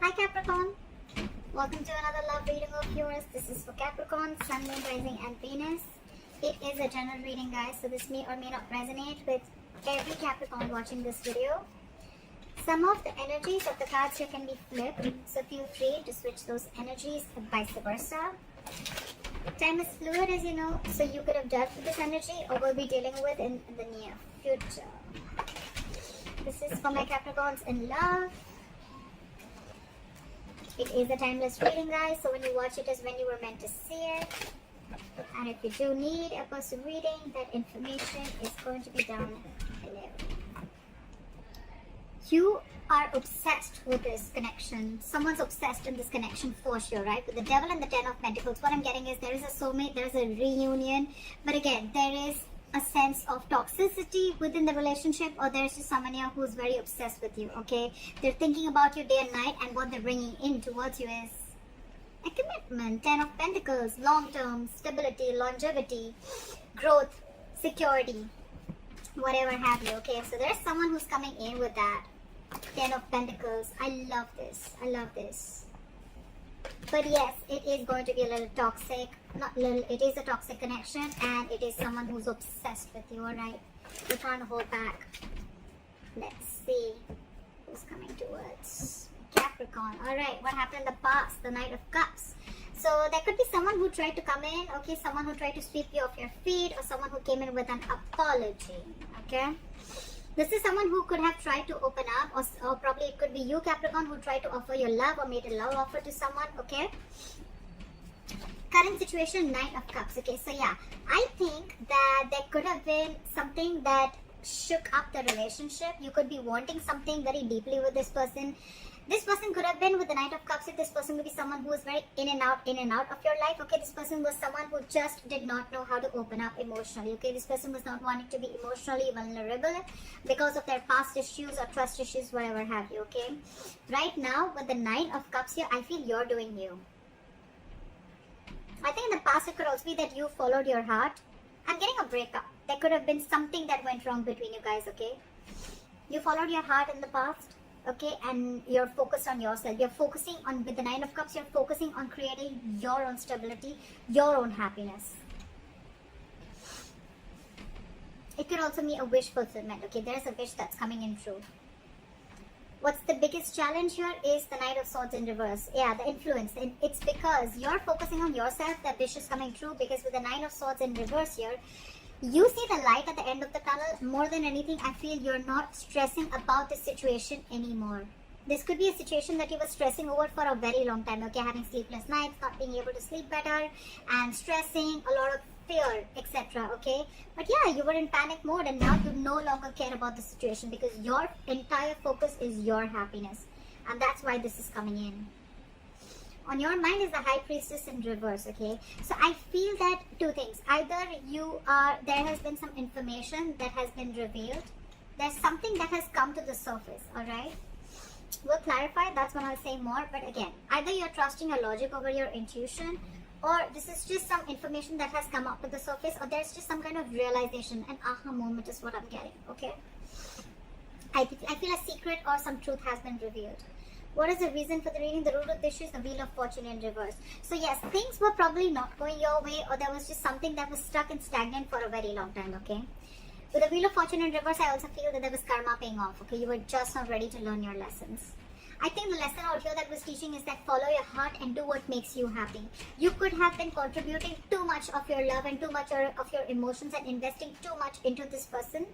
Hi Capricorn, welcome to another love reading of yours. This is for Capricorn, Sun, Moon, Rising and Venus. It is a general reading, guys, so this may or may not resonate with every Capricorn watching this video. Some of the energies of the cards here can be flipped, so feel free to switch those energies and vice versa. Time is fluid, as you know, so you could have dealt with this energy or will be dealing with in the near future. This is for my Capricorns in love. It is a timeless reading, guys, so when you watch it is when you were meant to see it. And if you do need a person reading, that information is going to be down below. You are obsessed with this connection. Someone's obsessed in this connection for sure, right? With the Devil and the Ten of Pentacles, what I'm getting is there is a soulmate, there is a reunion, but again, there is a sense of toxicity within the relationship, or there's just someone here who's very obsessed with you, okay? They're thinking about you day and night, and what they're bringing in towards you is a commitment. 10 of Pentacles, long-term, stability, longevity, growth, security, whatever have you, okay? So there's someone who's coming in with that 10 of Pentacles. I love this. I love this. But yes, it is going to be a little toxic. Not little, it is a toxic connection, and it is someone who's obsessed with you, alright? You're trying to hold back. Let's see who's coming towards Capricorn. Alright, what happened in the past? The Knight of Cups. So there could be someone who tried to come in, okay? Someone who tried to sweep you off your feet, or someone who came in with an apology, okay? This is someone who could have tried to open up, or probably it could be you, Capricorn, who tried to offer your love or made a love offer to someone, okay? Current situation, Knight of Cups, okay? So yeah, I think that there could have been something that shook up the relationship. You could be wanting something very deeply with this person. This person could have been with the Knight of Cups. If this person could be someone who is very in and out of your life. Okay, this person was someone who just did not know how to open up emotionally. Okay, this person was not wanting to be emotionally vulnerable because of their past issues or trust issues, whatever have you. Okay, right now with the Nine of Cups here, I feel you're doing you. I think in the past it could also be that you followed your heart. I'm getting a breakup. There could have been something that went wrong between you guys. Okay, you followed your heart in the past. Okay, and you're focused on yourself. You're focusing on, with the Nine of Cups, you're focusing on creating your own stability, your own happiness. It could also be a wish fulfillment. Okay, there's a wish that's coming in true. What's the biggest challenge here is the Knight of Swords in reverse. Yeah, the influence. And it's because you're focusing on yourself that wish is coming true, because with the Nine of Swords in reverse here, you see the light at the end of the tunnel. More than anything, I feel you're not stressing about the situation anymore. This could be a situation that you were stressing over for a very long time, okay? Having sleepless nights, not being able to sleep better, and stressing, a lot of fear, etc., okay? But yeah, you were in panic mode, and now you no longer care about the situation because your entire focus is your happiness. And that's why this is coming in. On your mind is the High Priestess in reverse, okay? So I feel that two things. Either there has been some information that has been revealed. There's something that has come to the surface, alright? We'll clarify, that's when I'll say more. But again, either you're trusting your logic over your intuition, or this is just some information that has come up to the surface, or there's just some kind of realization. An aha moment is what I'm getting, okay? I feel a secret or some truth has been revealed. What is the reason for the reading? The root of the issue is the Wheel of Fortune in reverse. So yes, things were probably not going your way, or there was just something that was stuck and stagnant for a very long time, okay? With the Wheel of Fortune in reverse, I also feel that there was karma paying off, okay? You were just not ready to learn your lessons. I think the lesson out here that was teaching is that follow your heart and do what makes you happy. You could have been contributing too much of your love and too much of your emotions and investing too much into this person,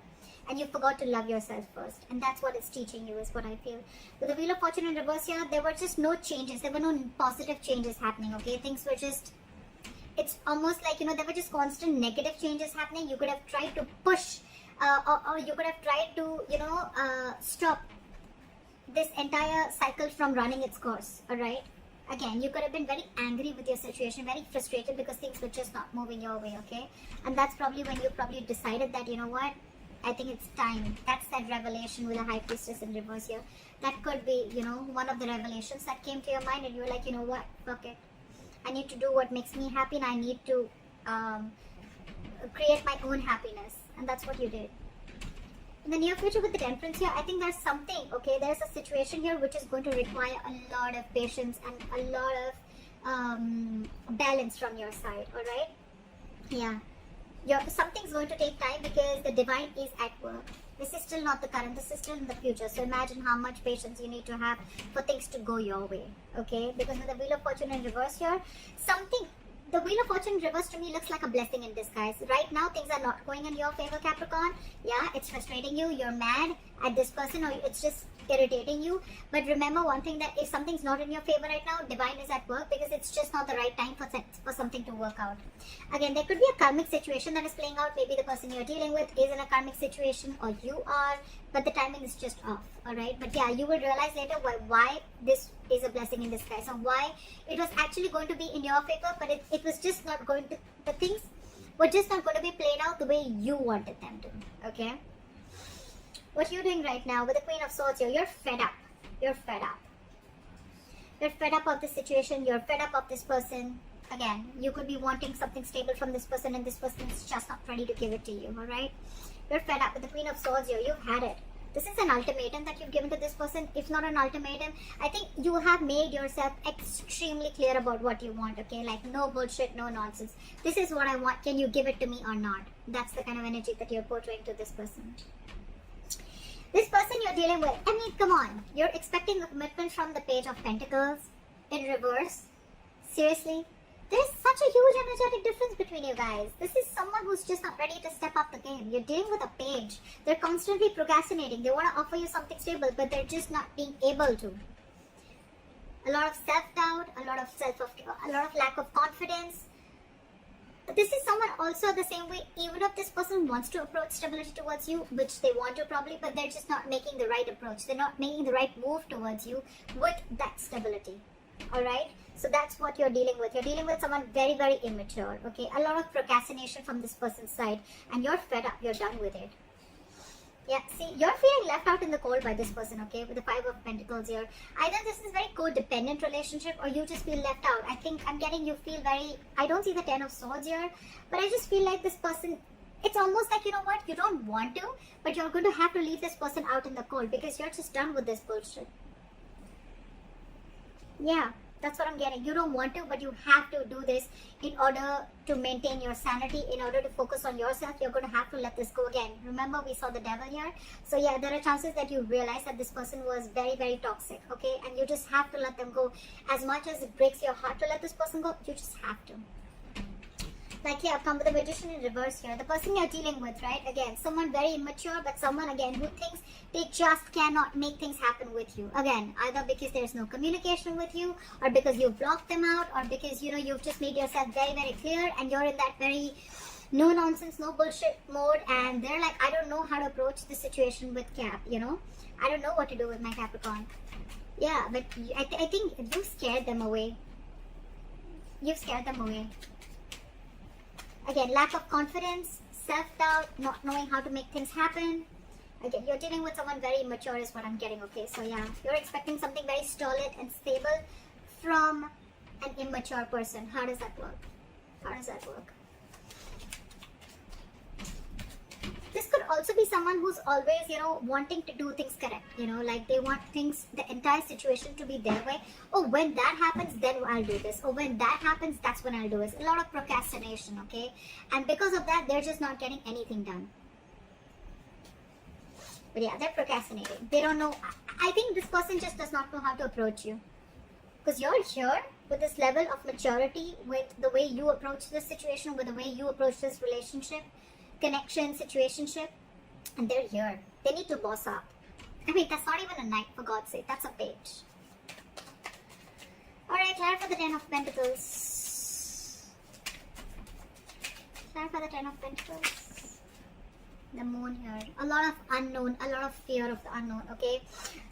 and you forgot to love yourself first. And that's what it's teaching you, is what I feel. With the Wheel of Fortune in reverse here, there were just no changes. There were no positive changes happening, okay? Things were just, it's almost like, you know, there were just constant negative changes happening. You could have tried to push, or you could have tried to, you know, stop this entire cycle from running its course, alright? Again, you could have been very angry with your situation, very frustrated because things were just not moving your way, okay? And that's probably when you probably decided that, you know what, I think it's time. That's that revelation with the High Priestess in reverse here. That could be, you know, one of the revelations that came to your mind, and you were like, you know what, fuck it. I need to do what makes me happy, and I need to create my own happiness. And that's what you did. In the near future with the Temperance here, I think there's something, okay, there's a situation here which is going to require a lot of patience and a lot of balance from your side, alright? Yeah. Something's going to take time because the divine is at work. This is still not the current, this is still in the future. So imagine how much patience you need to have for things to go your way, okay? Because with the Wheel of Fortune in reverse here, the Wheel of Fortune reverse to me looks like a blessing in disguise. Right now, things are not going in your favor, Capricorn. Yeah, it's frustrating you. You're mad at this person, or it's just irritating you. But remember one thing, that if something's not in your favor right now, divine is at work, because it's just not the right time for something to work out. Again, there could be a karmic situation that is playing out. Maybe the person you're dealing with is in a karmic situation, or you are, but the timing is just off, alright? But yeah, you will realize later why this is a blessing in disguise, or why it was actually going to be in your favor, but it was just not going to, the things were just not going to be played out the way you wanted them to, okay? What you're doing right now with the Queen of Swords here, you're fed up. You're fed up. You're fed up of this situation. You're fed up of this person. Again, you could be wanting something stable from this person, and this person is just not ready to give it to you, alright? You're fed up with the Queen of Swords here. You've had it. This is an ultimatum that you've given to this person. If not an ultimatum, I think you have made yourself extremely clear about what you want, okay? Like, no bullshit, no nonsense. This is what I want. Can you give it to me or not? That's the kind of energy that you're portraying to this person. This person you're dealing with, I mean, come on. You're expecting a commitment from the Page of Pentacles in reverse. Seriously? There's such a huge energetic difference between you guys. This is someone who's just not ready to step up the game. You're dealing with a page. They're constantly procrastinating. They want to offer you something stable, but they're just not being able to. A lot of self-doubt, a lot of lack of confidence. This is someone also the same way, even if this person wants to approach stability towards you, which they want to probably, but they're just not making the right approach. They're not making the right move towards you with that stability. Alright? So that's what you're dealing with. You're dealing with someone very, very immature. Okay? A lot of procrastination from this person's side. And you're fed up. You're done with it. Yeah, see, you're feeling left out in the cold by this person, okay? With the Five of Pentacles here. Either this is a very codependent relationship, or you just feel left out. I think I'm getting you feel very... I don't see the Ten of Swords here, but I just feel like this person... It's almost like, you know what, you don't want to, but you're going to have to leave this person out in the cold because you're just done with this bullshit. Yeah, that's what I'm getting. You don't want to, but you have to do this in order to maintain your sanity, in order to focus on yourself. You're going to have to let this go again. Remember, we saw the devil here. So yeah, there are chances that you realize that this person was very, very toxic, okay? And you just have to let them go. As much as it breaks your heart to let this person go, you just have to. Like, yeah, come with the Magician in reverse here. The person you're dealing with, right? Again, someone very immature, but someone, again, who thinks they just cannot make things happen with you. Again, either because there's no communication with you, or because you've blocked them out, or because, you know, you've just made yourself very, very clear, and you're in that very no nonsense, no bullshit mode, and they're like, I don't know how to approach this situation with Cap, you know? I don't know what to do with my Capricorn. Yeah, but I think you scared them away. You've scared them away. Again, lack of confidence, self-doubt, not knowing how to make things happen. Again, you're dealing with someone very immature is what I'm getting, okay? So yeah, you're expecting something very solid and stable from an immature person. How does that work? How does that work? This could also be someone who's always, you know, wanting to do things correct. You know, like they want things, the entire situation to be their way. Oh, when that happens, then I'll do this. Oh, when that happens, that's when I'll do this. A lot of procrastination, okay? And because of that, they're just not getting anything done. But yeah, they're procrastinating. They don't know. I think this person just does not know how to approach you. Because you're here with this level of maturity, with the way you approach this situation, with the way you approach this relationship, connection, situationship, and they're here. They need to boss up. I mean, that's not even a knight, for God's sake. That's a page. Alright, clarify the Ten of Pentacles. Clarify the Ten of Pentacles. The Moon here. A lot of unknown, a lot of fear of the unknown, okay?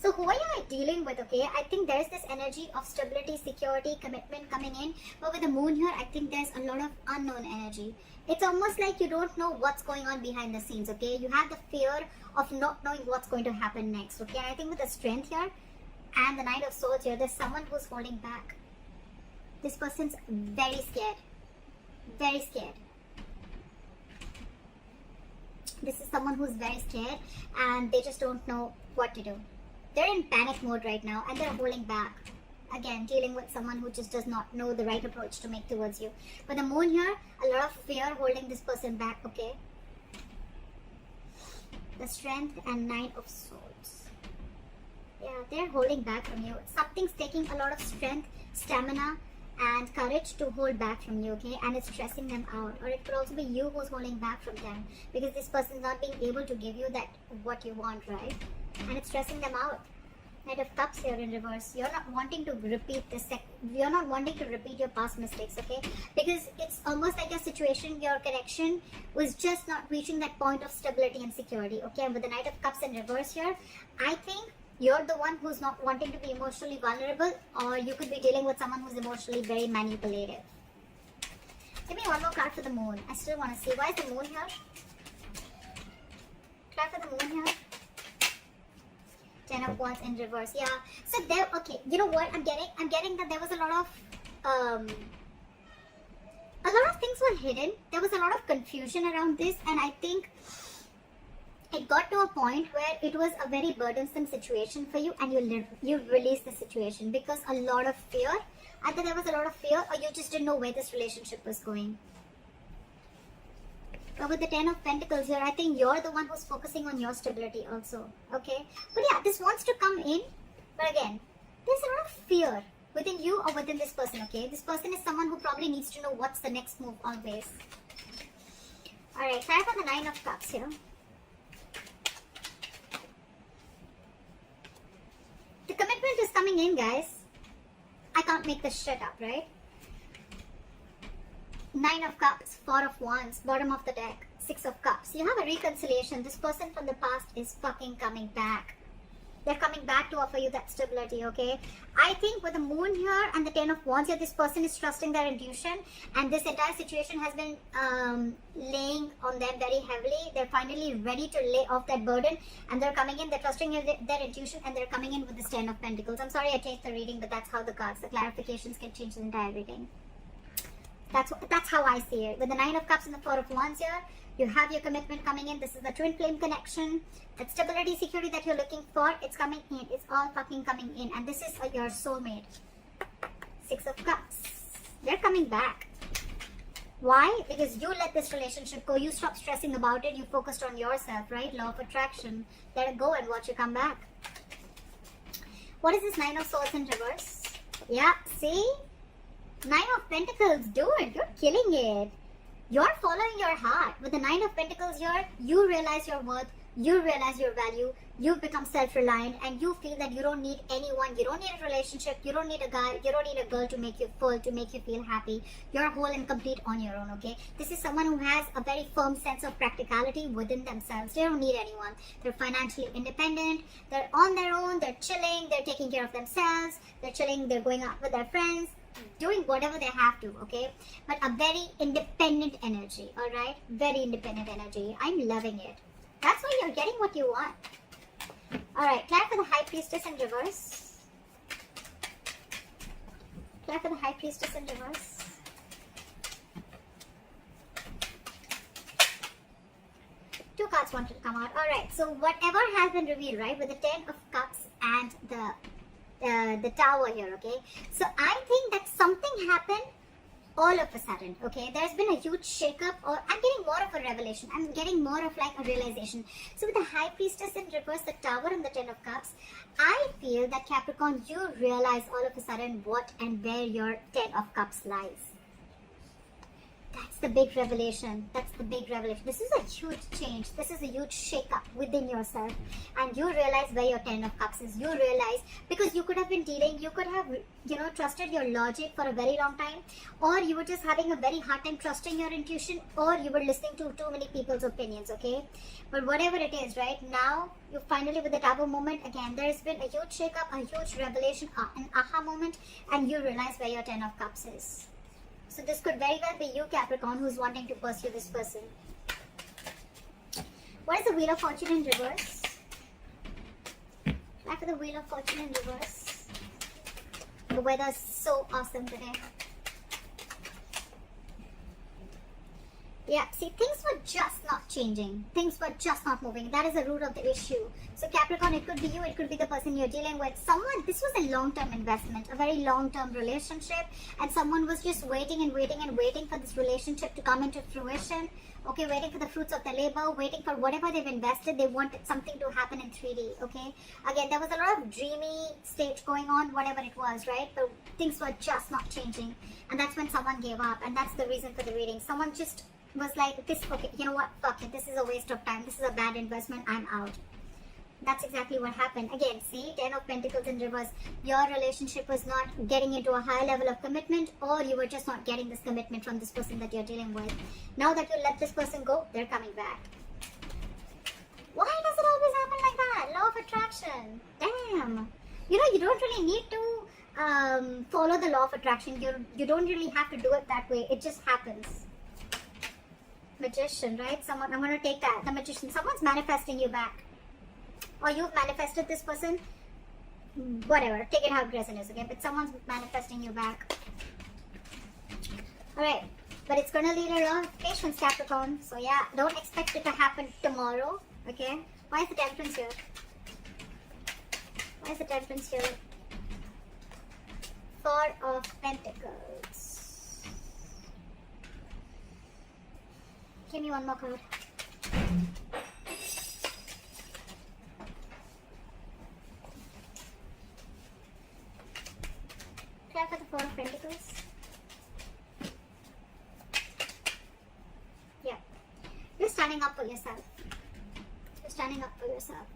So who are you dealing with, okay? I think there's this energy of stability, security, commitment coming in. But with the Moon here, I think there's a lot of unknown energy. It's almost like you don't know what's going on behind the scenes, okay? You have the fear of not knowing what's going to happen next, okay? And I think with the Strength here and the Knight of Swords here, there's someone who's holding back. This person's very scared. Very scared. This is someone who's very scared and they just don't know what to do. They're in panic mode right now and they're holding back. Again, dealing with someone who just does not know the right approach to make towards you. But the moon here, a lot of fear holding this person back, okay? The strength and 9 of swords. Yeah, they're holding back from you. Something's taking a lot of strength, stamina, and courage to hold back from you, okay? And it's stressing them out. Or it could also be you who's holding back from them, because this person's not being able to give you that what you want, right? And it's stressing them out. Knight of Cups here in reverse. You're not wanting to repeat you're not wanting to repeat your past mistakes, okay? Because it's almost like your situation, your connection was just not reaching that point of stability and security, okay? And with the Knight of Cups in reverse here, I think you're the one who's not wanting to be emotionally vulnerable, or you could be dealing with someone who's emotionally very manipulative. Give me one more card for the moon. I still want to see. Why is the moon here? Try for the moon here. 10 of Wands in reverse. Yeah. So there, okay. You know what I'm getting? I'm getting that there was a lot of things were hidden. There was a lot of confusion around this, and I think it got to a point where it was a very burdensome situation for you, and you released the situation because a lot of fear. Either there was a lot of fear, or you just didn't know where this relationship was going. But with the 10 of Pentacles here, I think you're the one who's focusing on your stability also, okay? But yeah, this wants to come in, but again, there's a lot of fear within you or within this person, okay? This person is someone who probably needs to know what's the next move always. Alright, try for the 9 of Cups here. The commitment is coming in, guys. I can't make this shit up, right? 9 of Cups, 4 of Wands, bottom of the deck, 6 of Cups. You have a reconciliation. This person from the past is fucking coming back. They're coming back to offer you that stability, okay? I think with the moon here and the 10 of Wands here, this person is trusting their intuition, and this entire situation has been laying on them very heavily. They're finally ready to lay off that burden, and they're coming in, they're trusting their intuition, and they're coming in with this 10 of Pentacles. I'm sorry I changed the reading, but that's how the cards, the clarifications can change the entire reading. That's how I see it. With the 9 of Cups and the 4 of Wands here, you have your commitment coming in. This is the twin flame connection. That stability, security that you're looking for, it's coming in. It's all fucking coming in. And this is your soulmate. 6 of Cups. They're coming back. Why? Because you let this relationship go. You stopped stressing about it. You focused on yourself, right? Law of attraction. Let it go and watch you come back. What is this 9 of Swords in reverse? Yeah, see? 9 of Pentacles, dude, you're killing it. You're following your heart. With the 9 of Pentacles here, you realize your worth, you realize your value, you've become self-reliant, and you feel that you don't need anyone, you don't need a relationship, you don't need a guy, you don't need a girl to make you full, to make you feel happy. You're whole and complete on your own, okay? This is someone who has a very firm sense of practicality within themselves. They don't need anyone. They're financially independent, they're on their own, they're chilling, they're taking care of themselves, they're chilling, they're going out with their friends, doing whatever they have to, okay? But a very independent energy, all right? Very independent energy. I'm loving it. That's why you're getting what you want. All right, clap for the High Priestess in reverse. Clap for the High Priestess in reverse. Two cards wanted to come out. All right, so whatever has been revealed, right, with the 10 of Cups and the Tower here, okay? So I think that something happened all of a sudden, okay? There's been a huge shakeup, or I'm getting more of a revelation. I'm getting more of like a realization. So with the High Priestess in reverse, the Tower and the 10 of Cups, I feel that Capricorn, you realize all of a sudden what and where your 10 of Cups lies. That's the big revelation. That's the big revelation. This is a huge change. This is a huge shake-up within yourself. And you realize where your 10 of Cups is. You realize, because you could have been dealing, you could have, trusted your logic for a very long time. Or you were just having a very hard time trusting your intuition. Or you were listening to too many people's opinions, okay? But whatever it is, right? Now, you finally, with the Tower moment, again, there's been a huge shake-up, a huge revelation, an aha moment. And you realize where your 10 of Cups is. So this could very well be you, Capricorn, who's wanting to pursue this person. What is the Wheel of Fortune in reverse? After the Wheel of Fortune in reverse. The weather is so awesome today. Yeah, see, things were just not changing. Things were just not moving. That is the root of the issue. So Capricorn, it could be you, it could be the person you're dealing with. Someone, this was a long-term investment, a very long-term relationship, and someone was just waiting and waiting and waiting for this relationship to come into fruition. Okay, waiting for the fruits of their labor, waiting for whatever they've invested. They wanted something to happen in 3D, okay? Again, there was a lot of dreamy stage going on, whatever it was, right? But things were just not changing. And that's when someone gave up, and that's the reason for the reading. Someone just was like, this, okay, you know what, fuck it, this is a waste of time, this is a bad investment, I'm out. That's exactly what happened. Again, see, 10 of Pentacles in reverse. Your relationship was not getting into a high level of commitment, or you were just not getting this commitment from this person that you're dealing with. Now that you let this person go, they're coming back. Why does it always happen like that? Law of attraction. Damn. You know, you don't really need to follow the law of attraction. You don't really have to do it that way. It just happens. Magician, right? Someone, I'm going to take that. The Magician. Someone's manifesting you back. Or you've manifested this person. Whatever. Take it how it resonates, okay? But someone's manifesting you back. Alright. But it's going to need a lot of patience, Capricorn. So yeah, don't expect it to happen tomorrow, okay? Why is the Temperance here? Why is the Temperance here? Four of Pentacles. Give me one more card. Try for the Four of Pentacles. Yeah. You're standing up for yourself. You're standing up for yourself.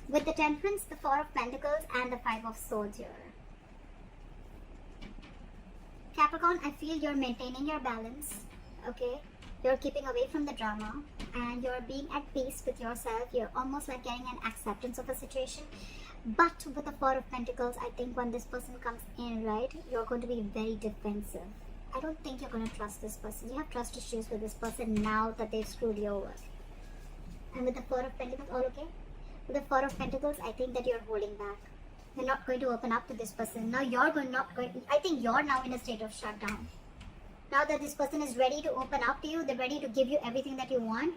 With the Temperance, the Four of Pentacles, and the Five of Swords here. Capricorn, I feel you're maintaining your balance, okay? You're keeping away from the drama, and you're being at peace with yourself. You're almost like getting an acceptance of a situation. But with the Four of Pentacles, I think when this person comes in, right, you're going to be very defensive. I don't think you're going to trust this person. You have trust issues with this person now that they've screwed you over. And with the Four of Pentacles, all okay? With the Four of Pentacles, I think that you're holding back. You're not going to open up to this person. Now I think you're now in a state of shutdown. Now that this person is ready to open up to you, they're ready to give you everything that you want.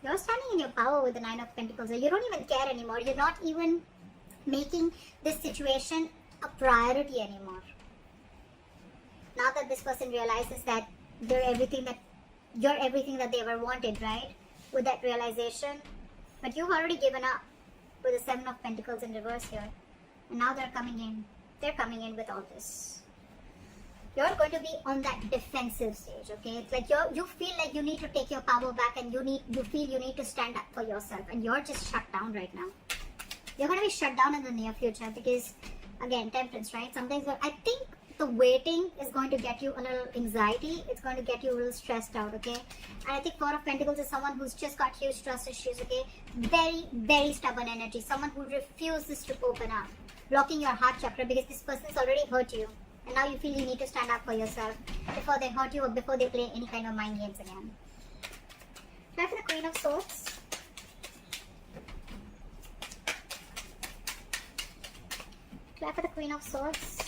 You're standing in your power with the Nine of Pentacles. You don't even care anymore. You're not even making this situation a priority anymore. Now that this person realizes that you're everything that they ever wanted, right? With that realization. But you've already given up with the Seven of Pentacles in reverse here. And now they're coming in. They're coming in with all this. You're going to be on that defensive stage, okay? It's like you feel like you need to take your power back, and you feel you need to stand up for yourself, and you're just shut down right now. You're going to be shut down in the near future because, again, Temperance, right? Sometimes I think the waiting is going to get you a little anxiety. It's going to get you a little stressed out, okay? And I think Four of Pentacles is someone who's just got huge trust issues, okay? Very, very stubborn energy. Someone who refuses to open up. Blocking your heart chakra because this person's already hurt you. And now you feel you need to stand up for yourself before they hurt you or before they play any kind of mind games again. Try for the Queen of Swords. Try for the Queen of Swords.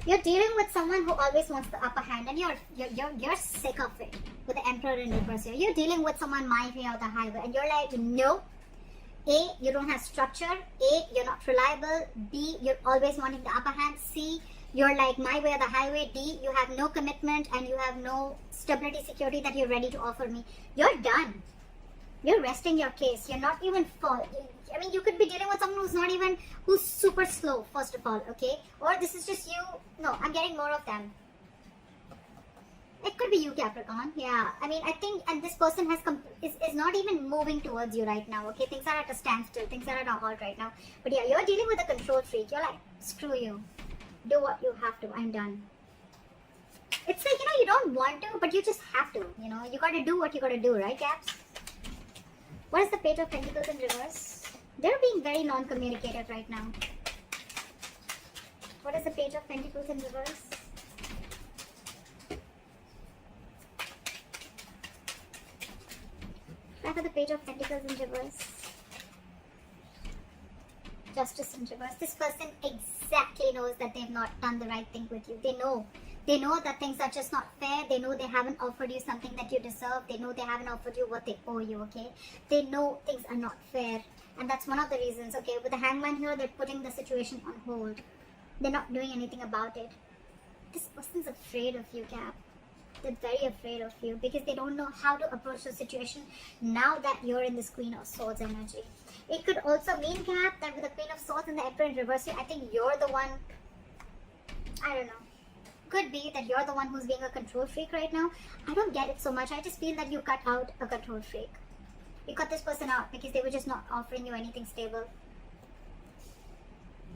You're dealing with someone who always wants the upper hand, and you're sick of it. With the Emperor in reverse here, you're dealing with someone my way or the highway, and you're like, no. A, you don't have structure. A, you're not reliable. B, you're always wanting the upper hand. C, you're like my way or the highway. D, you have no commitment and you have no stability, security that you're ready to offer me. You're done. You're resting your case. You're not even I mean, you could be dealing with someone who's super slow, first of all, okay? Or this is just you. No, I'm getting more of them. It could be you, Capricorn. Yeah. I mean, I think, and this person is not even moving towards you right now, okay? Things are at a standstill. Things are at a halt right now. But yeah, you're dealing with a control freak. You're like, screw you. Do what you have to. I'm done. It's like, you don't want to, but you just have to. You got to do what you got to do, right, Caps? What is the Page of Pentacles in reverse? They're being very non-communicative right now. What is the Page of Pentacles in reverse? Try for the Page of Pentacles in reverse. Justice in reverse. This person exactly knows that they've not done the right thing with you. They know. They know that things are just not fair. They know they haven't offered you something that you deserve. They know they haven't offered you what they owe you, okay? They know things are not fair. And that's one of the reasons, okay? With the hangman here, they're putting the situation on hold. They're not doing anything about it. This person's afraid of you, Cap. They're very afraid of you because they don't know how to approach the situation now that you're in this Queen of Swords energy. It could also mean, Cap, that with the Queen of Swords and the Emperor in reverse here, I think you're the one, I don't know. Could be that you're the one who's being a control freak right now. I don't get it so much. I just feel that you cut out a control freak. You cut this person out because they were just not offering you anything stable.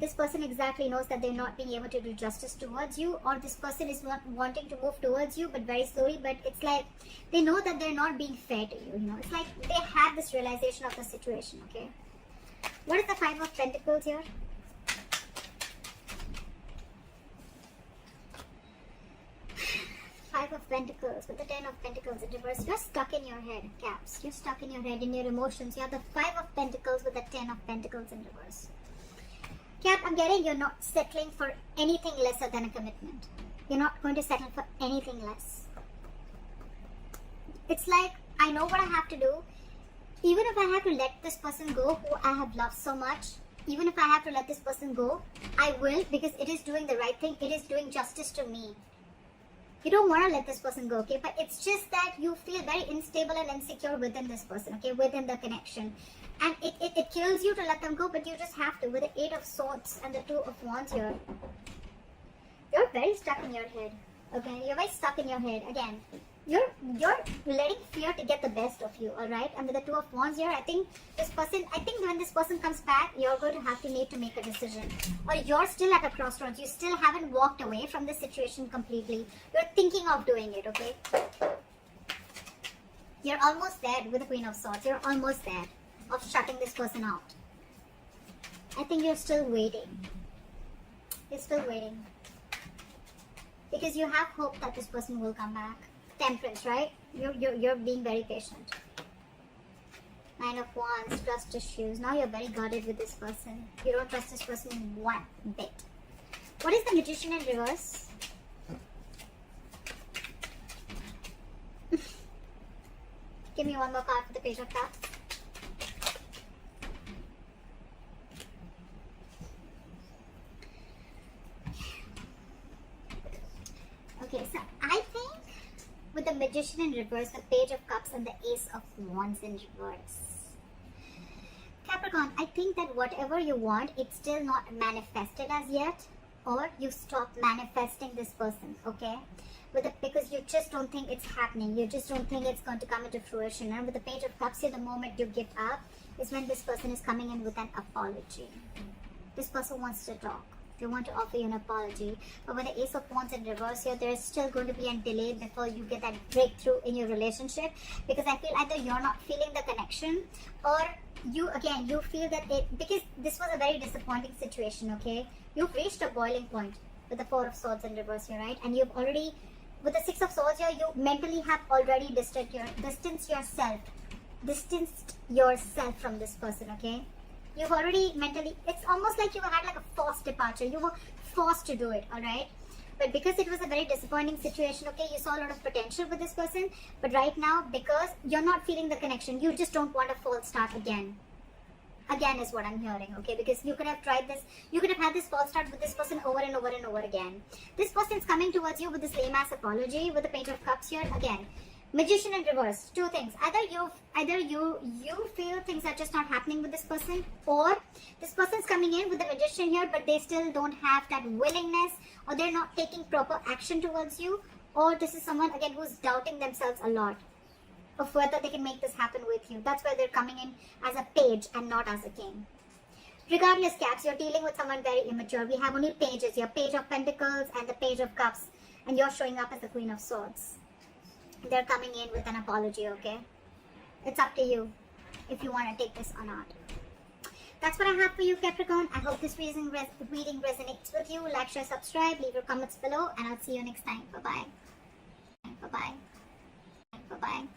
This person exactly knows that they're not being able to do justice towards you, or this person is not wanting to move towards you but very slowly, but it's like they know that they're not being fair to you, you know. It's like they have this realization of the situation, okay? What is the Five of Pentacles here? Five of Pentacles with the Ten of Pentacles in reverse. You're stuck in your head, Caps. You're stuck in your head, in your emotions. You have the Five of Pentacles with the Ten of Pentacles in reverse. Cap, I'm getting you're not settling for anything lesser than a commitment. You're not going to settle for anything less. It's like, I know what I have to do. Even if I have to let this person go who I have loved so much, even if I have to let this person go, I will, because it is doing the right thing. It is doing justice to me. You don't want to let this person go, okay? But it's just that you feel very unstable and insecure within this person, okay? Within the connection. And it kills you to let them go, but you just have to. With the Eight of Swords and the Two of Wands here. You're very stuck in your head, okay? You're very stuck in your head. Again, you're letting fear to get the best of you, alright? And with the Two of Wands here, I think when this person comes back, you're going to have to need to make a decision. Or you're still at a crossroads. You still haven't walked away from this situation completely. You're thinking of doing it, okay? You're almost there with the Queen of Swords. You're almost there of shutting this person out. I think you're still waiting. You're still waiting. Because you have hope that this person will come back. Temperance, right? You're being very patient. Nine of Wands, trust issues. Now you're very guarded with this person. You don't trust this person one bit. What is the Magician in reverse? Give me one more card for the Page of Cups. Okay, so I think with the Magician in reverse, the Page of Cups and the Ace of Wands in reverse. Capricorn, I think that whatever you want, it's still not manifested as yet, or you stop manifesting this person, okay? Because you just don't think it's happening. You just don't think it's going to come into fruition. And with the Page of Cups here, the moment you give up is when this person is coming in with an apology. This person wants to talk. They want to offer you an apology. But with the Ace of Wands in reverse here, there's still going to be a delay before you get that breakthrough in your relationship. Because I feel either you're not feeling the connection, or you feel that because this was a very disappointing situation, okay? You've reached a boiling point with the Four of Swords in reverse here, right? And you've already, with the Six of Swords here, you mentally have already distanced yourself from this person, okay? You've already mentally, it's almost like you had like a forced departure. You were forced to do it, alright? But because it was a very disappointing situation, okay, you saw a lot of potential with this person. But right now, because you're not feeling the connection, you just don't want a false start again. Again is what I'm hearing, okay? Because you could have tried this, you could have had this false start with this person over and over and over again. This person's coming towards you with this lame-ass apology, with the Page of Cups here, again. Magician in reverse. Two things. Either you feel things are just not happening with this person, or this person's coming in with the Magician here, but they still don't have that willingness, or they're not taking proper action towards you, or this is someone again who's doubting themselves a lot of whether they can make this happen with you. That's why they're coming in as a page and not as a king. Regardless, Caps, you're dealing with someone very immature. We have only pages here, Page of Pentacles and the Page of Cups, and you're showing up as the Queen of Swords. They're coming in with an apology, okay? It's up to you if you want to take this or not. That's what I have for you, Capricorn. I hope this reading resonates with you. Like, share, subscribe, leave your comments below, and I'll see you next time. Bye-bye. Bye-bye. Bye-bye.